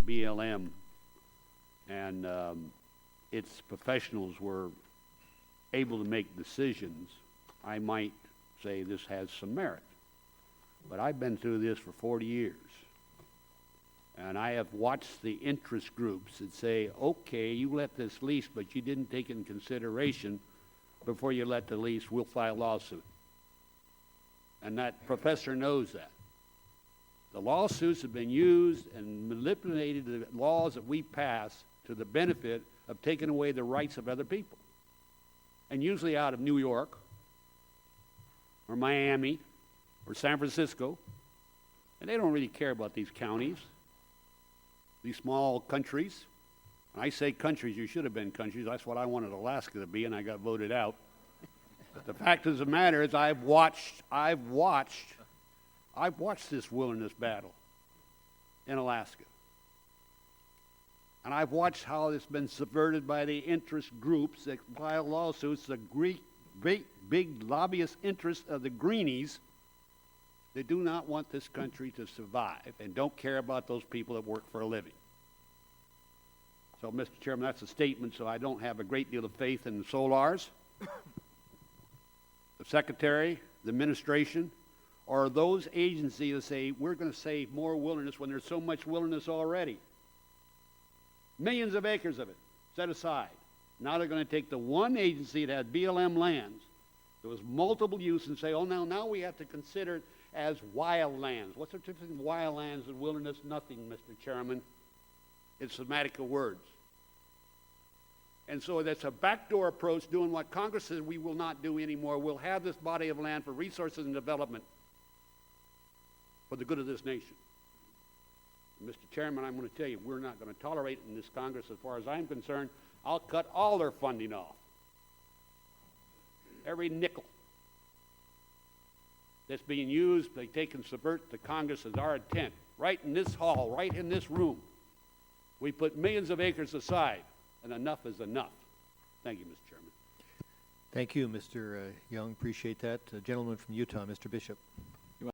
BLM and its professionals were able to make decisions, I might say this has some merit. But I've been through this for 40 years. And I have watched the interest groups that say, okay, you let this lease, but you didn't take in consideration before you let the lease, we'll file a lawsuit. And that professor knows that. The lawsuits have been used and manipulated the laws that we pass to the benefit of taking away the rights of other people. And usually out of New York, or Miami, or San Francisco. And they don't really care about these counties, these small countries. When I say countries, you should have been countries. That's what I wanted Alaska to be, and I got voted out. But the fact of the matter is I've watched this wilderness battle in Alaska. And I've watched how it's been subverted by the interest groups that file lawsuits, the big lobbyist interests of the greenies that do not want this country to survive and don't care about those people that work for a living. So, Mr. Chairman, that's a statement, so I don't have a great deal of faith in the Solars, the Secretary, the administration, or those agencies that say, we're going to save more wilderness when there's so much wilderness already. Millions of acres of it set aside. Now they're going to take the one agency that had BLM lands, there was multiple use, and say, oh, now we have to consider it as wild lands. What's the difference between wild lands and wilderness? Nothing, Mr. Chairman. It's semantic of words. And so that's a backdoor approach, doing what Congress says we will not do anymore. We'll have this body of land for resources and development for the good of this nation. Mr. Chairman, I'm going to tell you, we're not going to tolerate in this Congress, as far as I'm concerned. I'll cut all their funding off. Every nickel that's being used, they take and subvert the Congress as our intent. Right in this hall, right in this room, we put millions of acres aside, and enough is enough. Thank you, Mr. Chairman. Thank you, Mr. Young. Appreciate that. Gentleman from Utah, Mr. Bishop.